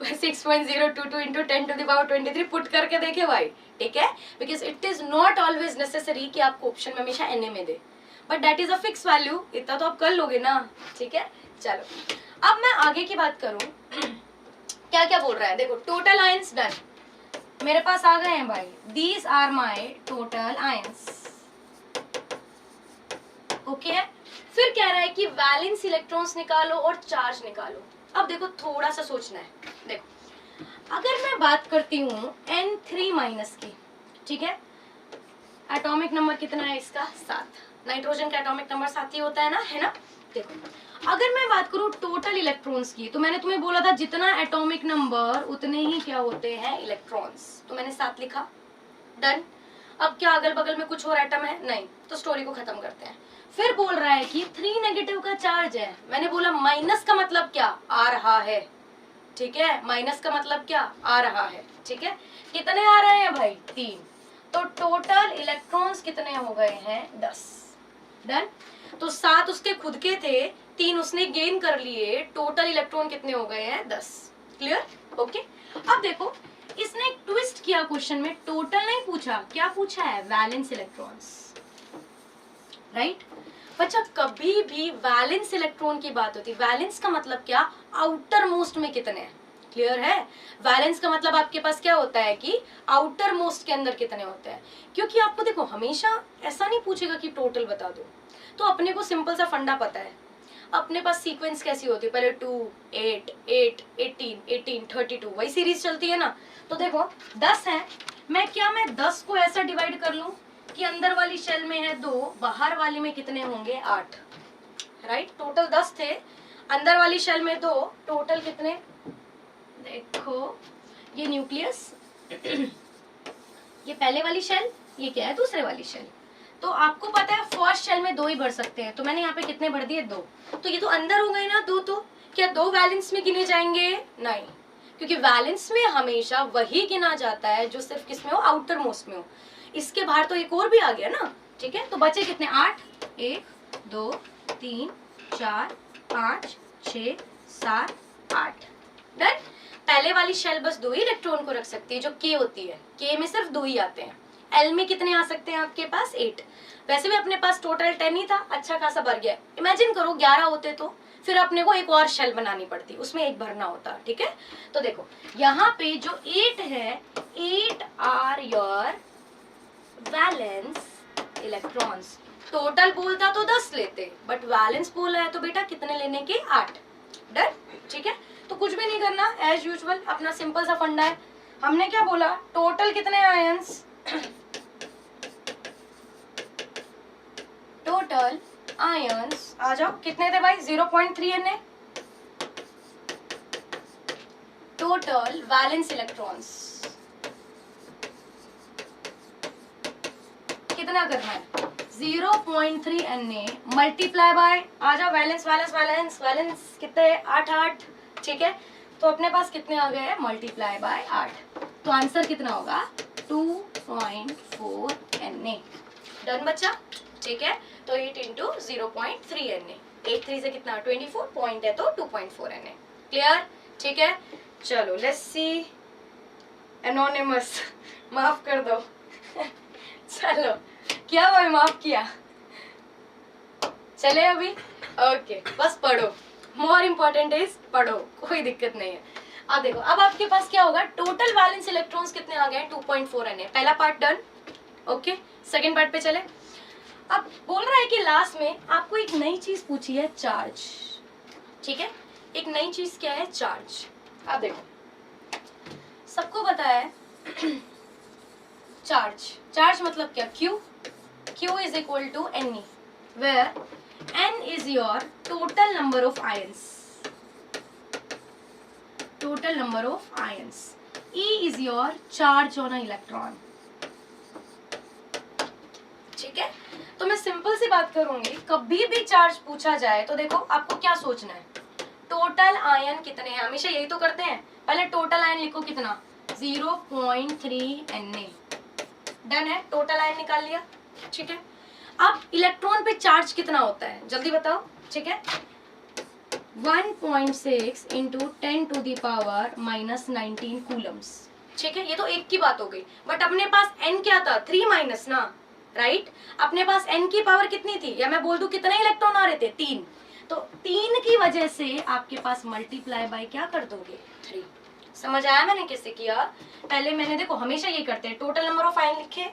6.022 into 10 to the power 23 put करके देखे भाई, ठीक है। Because it is not always necessary कि आपको ऑप्शन में हमेशा Na में दे, but that is a fix value, इतना तो आप कर लोगे ना, ठीक है। चलो अब मैं आगे की बात करूं क्या क्या बोल रहा है। देखो टोटल आयंस डन, मेरे पास आ गए हैं भाई, these are my total ions, okay. फिर कह रहा है कि वैलेंस इलेक्ट्रॉन्स निकालो और चार्ज निकालो। अब देखो थोड़ा सा सोचना है। देखो अगर मैं बात करती हूँ N3 माइनस की, ठीक है, एटॉमिक नंबर कितना है इसका 7, नाइट्रोजन का एटॉमिक नंबर 7 ही होता है ना, है ना। देखो अगर मैं बात करूं टोटल इलेक्ट्रॉन्स की तो मैंने तुम्हें बोला था जितना एटॉमिक नंबर उतने ही क्या होते हैं इलेक्ट्रॉन्स, तो मैंने 7 लिखा, डन। अब क्या अगल बगल में कुछ और एटम है, नहीं, तो स्टोरी को खत्म करते हैं। फिर बोल रहा है कि 3 नेगेटिव का चार्ज है, मैंने बोला माइनस का मतलब क्या आ रहा है, ठीक है, माइनस का मतलब क्या आ रहा है, ठीक है। कितने आ रहे हैं भाई 3, तो टोटल इलेक्ट्रॉन्स कितने हो गए हैं 10, डन। तो 7 उसके खुद के थे, 3 उसने गेन कर लिए, टोटल इलेक्ट्रॉन कितने हो गए हैं 10, क्लियर, ओके। अब देखो इसने एक ट्विस्ट किया क्वेश्चन में, टोटल नहीं पूछा, क्या पूछा है वैलेंस इलेक्ट्रॉन्स, राइट। बच्चा कभी भी वैलेंस इलेक्ट्रॉन की बात होती है, वैलेंस का मतलब क्या आउटर मोस्ट में कितने हैं, क्लियर है। वैलेंस का मतलब आपके पास क्या होता है कि आउटर मोस्ट के अंदर कितने होते हैं, क्योंकि आपको देखो हमेशा ऐसा नहीं पूछेगा कि टोटल बता दो, तो अपने को सिंपल सा फंडा पता है, अपने पास सीक्वेंस कैसी होती है, पहले 2 8 8 18 18 32 वही सीरीज चलती है ना। तो देखो 10 है, मैं 10 को ऐसा डिवाइड कर लूं कि अंदर वाली शेल में है 2, बाहर वाली में कितने होंगे 8, राइट। टोटल 10 थे, अंदर वाली शेल में 2, टोटल कितने, देखो ये न्यूक्लियस ये पहले वाली शेल, ये क्या है दूसरे वाली शेल। तो आपको पता है फर्स्ट शेल में 2 ही भर सकते हैं, तो मैंने यहाँ पे कितने भर दिए 2, तो ये तो अंदर हो गए ना 2, तो क्या 2 वैलेंस में गिने जाएंगे, नहीं, क्योंकि वैलेंस में हमेशा वही गिना जाता है जो सिर्फ किसमें हो, आउटर मोस्ट में हो। इसके बाहर तो एक और भी आ गया ना, ठीक है। तो बचे कितने 8, 1 2 3 4 5 6 7 8, डन। पहले वाली शेल बस 2 ही इलेक्ट्रॉन को रख सकती है जो के होती है, के में सिर्फ 2 ही आते हैं। एल में कितने आ सकते हैं आपके पास 8, वैसे भी अपने पास टोटल 10 ही था, अच्छा खासा भर गया। इमेजिन करो 11 होते तो फिर अपने को एक और शेल बनानी पड़ती, उसमें एक भरना होता, ठीक है। तो देखो यहाँ पे जो 8 है, 8 are your valence electrons. Total बोलता तो 10 लेते, बट वैलेंस बोला है तो बेटा कितने लेने के 8, डन, ठीक है। तो कुछ भी नहीं करना, एज यूजुअल अपना सिंपल सा फंडा है। हमने क्या बोला, टोटल कितने आयंस, टोटल आयंस आ जाओ कितने थे भाई 0.3 Na, टोटल वैलेंस इलेक्ट्रॉन्स कितना करना है 0.3 Na मल्टीप्लाई बाय, आ जाओ वैलेंस वैलेंस वैलेंस वैलेंस कितने 8 8, ठीक है। तो अपने पास कितने आ गए मल्टीप्लाई बाय 8, तो आंसर कितना होगा 2.4 Na, डन बच्चा, ठीक है। तो 8 इंटू 0.3 Na, 8 3 से कितना 24 पॉइंट है तो 2.4 Na, क्लियर, ठीक है। चलो लेट्स सी, एनोनिमस माफ कर दो चलो क्या भाई माफ किया, चले अभी, ओके बस पढ़ो, मोर इम्पोर्टेंट इज पढ़ो, कोई दिक्कत नहीं है। अब देखो अब आपके पास क्या होगा, टोटल वैलेंस इलेक्ट्रॉन्स कितने आ गए 2.4 Na, पहला part done, okay. Second part पे चले। अब बोल रहा है कि लास्ट में आपको एक नई चीज पूछी है, चार्ज, ठीक है। एक नई चीज क्या है, चार्ज। अब देखो सबको पता है चार्ज, चार्ज मतलब क्या, Q, Q is equal to Ne, where N is your total number of ions, total number of ions, E is your charge on an electron, ठीक है। तो मैं सिंपल सी बात करूंगी, कभी भी चार्ज पूछा जाए तो देखो आपको क्या सोचना है, टोटल आयन कितने हैं, हमेशा यही तो करते हैं, पहले टोटल आयन लिखो कितना 0.3 Na, डन है, टोटल आयन निकाल लिया, ठीक है। अब इलेक्ट्रॉन पे चार्ज कितना होता है जल्दी बताओ, ठीक है। 1.6 इंटू 10⁻⁻19 कूलम्स, ठीक है। ये तो एक की बात हो गई, बट अपने पास n क्या था 3 माइनस ना, राइट। अपने पास n की पावर कितनी थी, या मैं बोल दूं कितने इलेक्ट्रॉन आ रहे थे 3, तो 3 की वजह से आपके पास मल्टीप्लाई बाय क्या कर दोगे 3। समझ आया मैंने कैसे किया, पहले मैंने देखो हमेशा ये करते हैं, टोटल नंबर ऑफ आयन लिखे,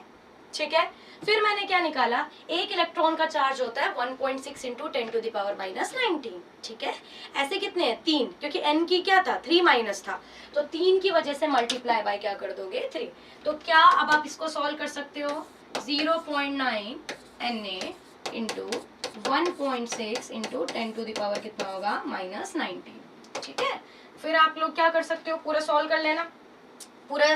ठीक है। फिर मैंने क्या निकाला, एक इलेक्ट्रॉन का चार्ज होता है 1.6 इंटू 10⁻⁻19, ठीक है। ऐसे कितने हैं 3, क्योंकि n की क्या था 3 माइनस था, तो 3 की वजह से मल्टीप्लाई बाय क्या कर दोगे 3। तो क्या अब आप इसको सॉल्व कर सकते हो, 0.9 Na इंटू 1.6 इंटू 10⁻कितना होगा -19, ठीक है। फिर आप लोग क्या कर सकते हो, पूरा सॉल्व कर लेना, पूरा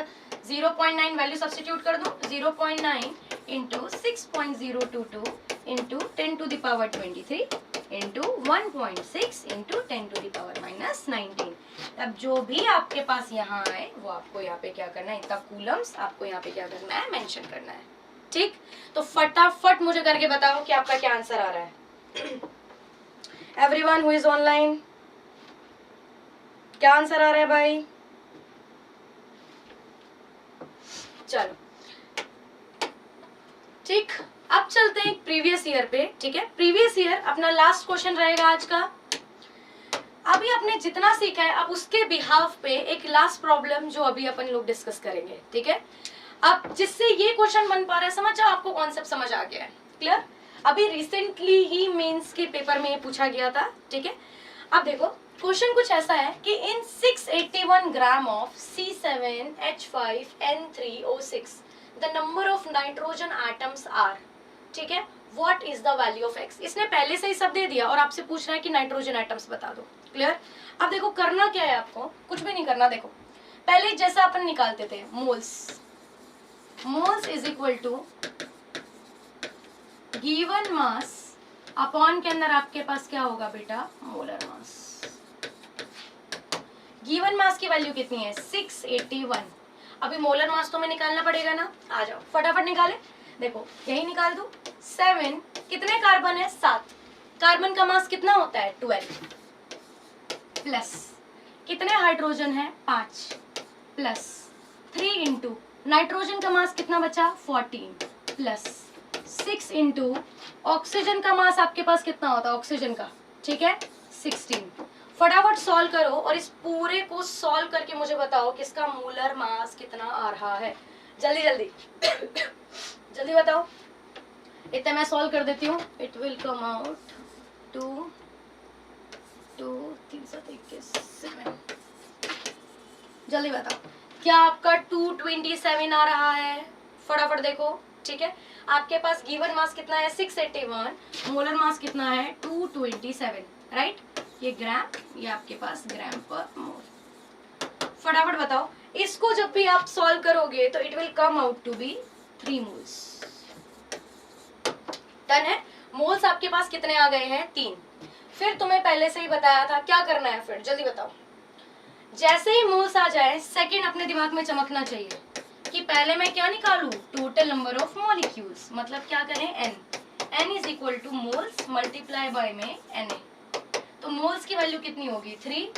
0.9 वैल्यू सब्स्टिट्यूट कर दो, 0.9 इंटू 6.022 इंटू 10⁻23 इंटू 1.6 इंटू 10⁻⁻19। अब जो भी आपके पास यहाँ आए वो आपको यहाँ पे क्या करना है, इतना कूलम्स आपको यहाँ पे क्या करना है मेंशन करना है, ठीक। तो फटाफट मुझे करके बताओ कि आपका क्या आंसर आ रहा है। एवरीवन हु इज ऑनलाइन, क्या आंसर आ रहा है भाई, चलो ठीक। अब चलते हैं प्रीवियस ईयर पे, ठीक है। प्रीवियस ईयर अपना लास्ट क्वेश्चन रहेगा आज का। अभी आपने जितना सीखा है अब उसके बिहाफ पे एक लास्ट प्रॉब्लम जो अभी अपन लोग डिस्कस करेंगे, ठीक है। अब जिससे ये क्वेश्चन बन पा रहा है, समझ जाओ आपको कॉन्सेप्ट समझ आ गया है, क्लियर। अभी रिसेंटली ही मेंस के पेपर में ये पूछा गया था, ठीक है। अब देखो क्वेश्चन कुछ ऐसा है कि in 681 gram of C7H5N3O6 the number of nitrogen atoms are, ठीक है, what is the value of x। इसने पहले से ही सब दे दिया और आपसे पूछ रहा है कि नाइट्रोजन एटम्स बता दो। क्लियर। अब देखो करना क्या है, आपको कुछ भी नहीं करना। देखो पहले जैसा अपन निकालते थे moles, moles is equal to given mass upon के अंदर आपके पास क्या होगा बेटा, मोलर मास। गिवन मास की वैल्यू कितनी है 681। अभी मोलर मास तो हमें निकालना पड़ेगा ना, आ जाओ फटाफट निकाले। देखो यही निकाल दो। 7 कितने कार्बन है 7, कार्बन का मास कितना होता है 12 प्लस कितने हाइड्रोजन है 5 प्लस 3 इंटू नाइट्रोजन का मास कितना बचा 14 प्लस 6 इंटू ऑक्सीजन का मास आपके पास कितना होता है ऑक्सीजन का, ठीक है 16। फटाफट सॉल्व करो और इस पूरे को सॉल्व करके मुझे बताओ कि इसका मोलर मास कितना आ रहा है। जल्दी जल्दी जल्दी बताओ। इतना मैं सॉल्व कर देती हूँ। It will come out 2 3 7 21 7। जल्दी बताओ क्या आपका 227 आ रहा है, फटाफट देखो, ठीक है। आपके पास गिवन मास कितना है 681, मोलर मास कितना है 227, राइट। ये ग्राम, ये आपके पास ग्राम पर मोल। फटाफट बताओ इसको जब भी आप सॉल्व करोगे तो it will come out to be 3 moles. Done है। मोल्स आपके पास कितने आ गए हैं 3। फिर तुम्हें पहले से ही बताया था क्या करना है, फिर जल्दी बताओ। जैसे ही मोल्स आ जाए सेकंड अपने दिमाग में चमकना चाहिए कि पहले मैं क्या निकालूं टोटल नंबर ऑफ मॉलिक्यूल्स, मतलब क्या करें n is equal to moles multiply by में Na। तो मोल्स की वैल्यू कितनी होगी 3,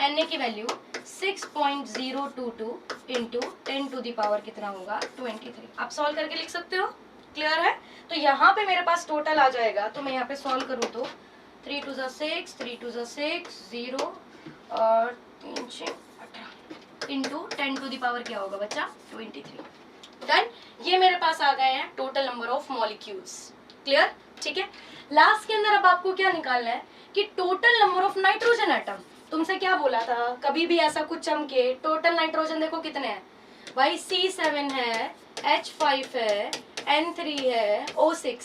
Na की value 6.022 into 10 to the power कितना होगा 23। आप सॉल्व करके लिख सकते हो, क्लियर है। तो यहाँ पे मेरे पास टोटल आ जाएगा, तो मैं यहाँ पे सॉल्व करूँ तो 3 2 6 3 2 6 0 और 3 6 18 इंटू 10 टू द पावर क्या होगा बच्चा 23। डन। ये मेरे पास आ गए हैं total number of molecules, clear, ठीक है। लास्ट के अंदर अब आपको क्या निकालना है कि total number of nitrogen atom. तुमसे क्या बोला था, कभी भी ऐसा कुछ चमके टोटल नाइट्रोजन देखो कितने हैं भाई, C7 है, H5 है, N3 है, O6।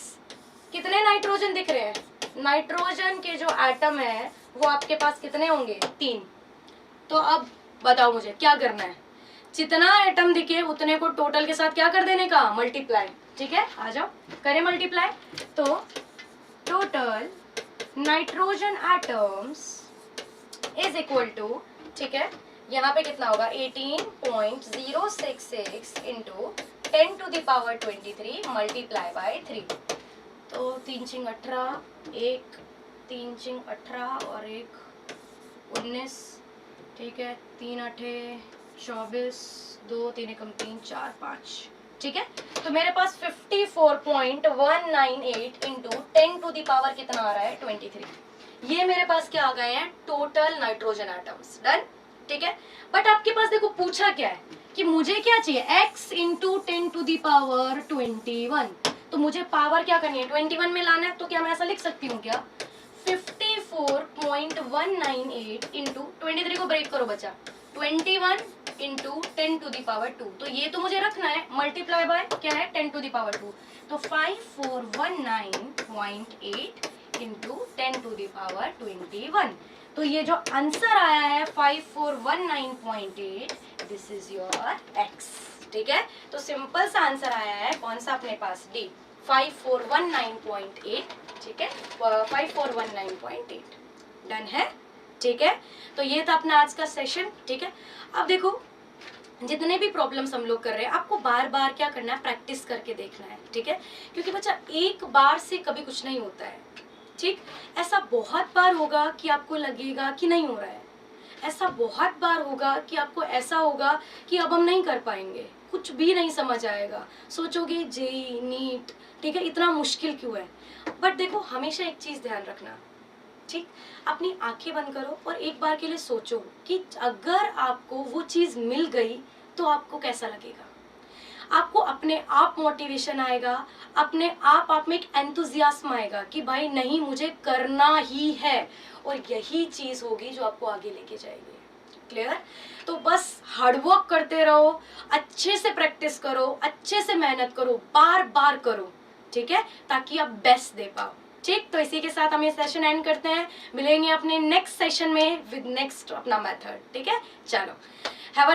कितने नाइट्रोजन दिख रहे हैं, नाइट्रोजन के जो एटम है वो आपके पास कितने होंगे 3। तो अब बताओ मुझे क्या करना है, जितना एटम दिखे उतने को टोटल के साथ क्या कर देने का मल्टीप्लाई, ठीक है। आ जाओ करें मल्टीप्लाई। तो total nitrogen atoms is equal to, ठीक है, यहाँ पे कितना होगा 18.066 into 10 to the power 23 multiply by 3। तो 3 6 18, 1 3 6 18 और 1 19, ठीक है, 3 8 24, 2 3 एकम 3 4 5, ठीक है। तो मेरे पास 54.198 इंटू 10 टू द पावर कितना आ रहा है 23। ये मेरे पास क्या आ गए हैं टोटल नाइट्रोजन एटम्स। डन, ठीक है। बट आपके पास देखो पूछा क्या है कि मुझे क्या चाहिए x into 10 to the power 21। तो मुझे पावर क्या करनी है 21 में लाना है। तो क्या मैं ऐसा लिख सकती हूँ क्या 54.198 इंटू 23 को ब्रेक करो बच्चा 21 इंटू 10 टू द पावर 2। तो ये तो मुझे रखना है मल्टीप्लाई बाय क्या है 10 टू द पावर 2। तो 5419.8 इंटू 10 टू द पावर 21। तो ये जो आंसर आया है 5419.8, दिस इज योर x, ठीक है। तो सिंपल सा आंसर आया है कौन सा अपने पास डी 5419.8, ठीक है 5419.8। डन है, ठीक है। तो ये था अपना आज का सेशन, ठीक है। अब देखो जितने भी प्रॉब्लम्स हम लोग कर रहे हैं आपको बार बार क्या करना है प्रैक्टिस करके देखना है, ठीक है। क्योंकि बच्चा एक बार से कभी कुछ नहीं होता है, ठीक। ऐसा बहुत बार होगा कि आपको लगेगा कि नहीं हो रहा है, ऐसा बहुत बार होगा कि आपको ऐसा होगा कि अब हम नहीं कर पाएंगे, कुछ भी नहीं समझ आएगा, सोचोगे जेई नीट, ठीक है, इतना मुश्किल क्यों है। बट देखो हमेशा एक चीज ध्यान रखना, ठीक, अपनी आंखें बंद करो और एक बार के लिए सोचो कि अगर आपको वो चीज मिल गई तो आपको कैसा लगेगा। आपको अपने आप मोटिवेशन आएगा, अपने आप में एक एंथुजियाज्म आएगा कि भाई नहीं मुझे करना ही है, और यही चीज होगी जो आपको आगे लेके जाएगी। क्लियर? तो बस हार्डवर्क करते रहो, अच्छे से प्रैक्टिस करो, अच्छे से मेहनत करो, बार बार करो, ठीक है, ताकि आप बेस्ट दे पाओ। ठीक, तो इसी के साथ हम ये सेशन एंड करते हैं, मिलेंगे अपने नेक्स्ट सेशन में विद नेक्स्ट अपना मेथड। ठीक है, चलो।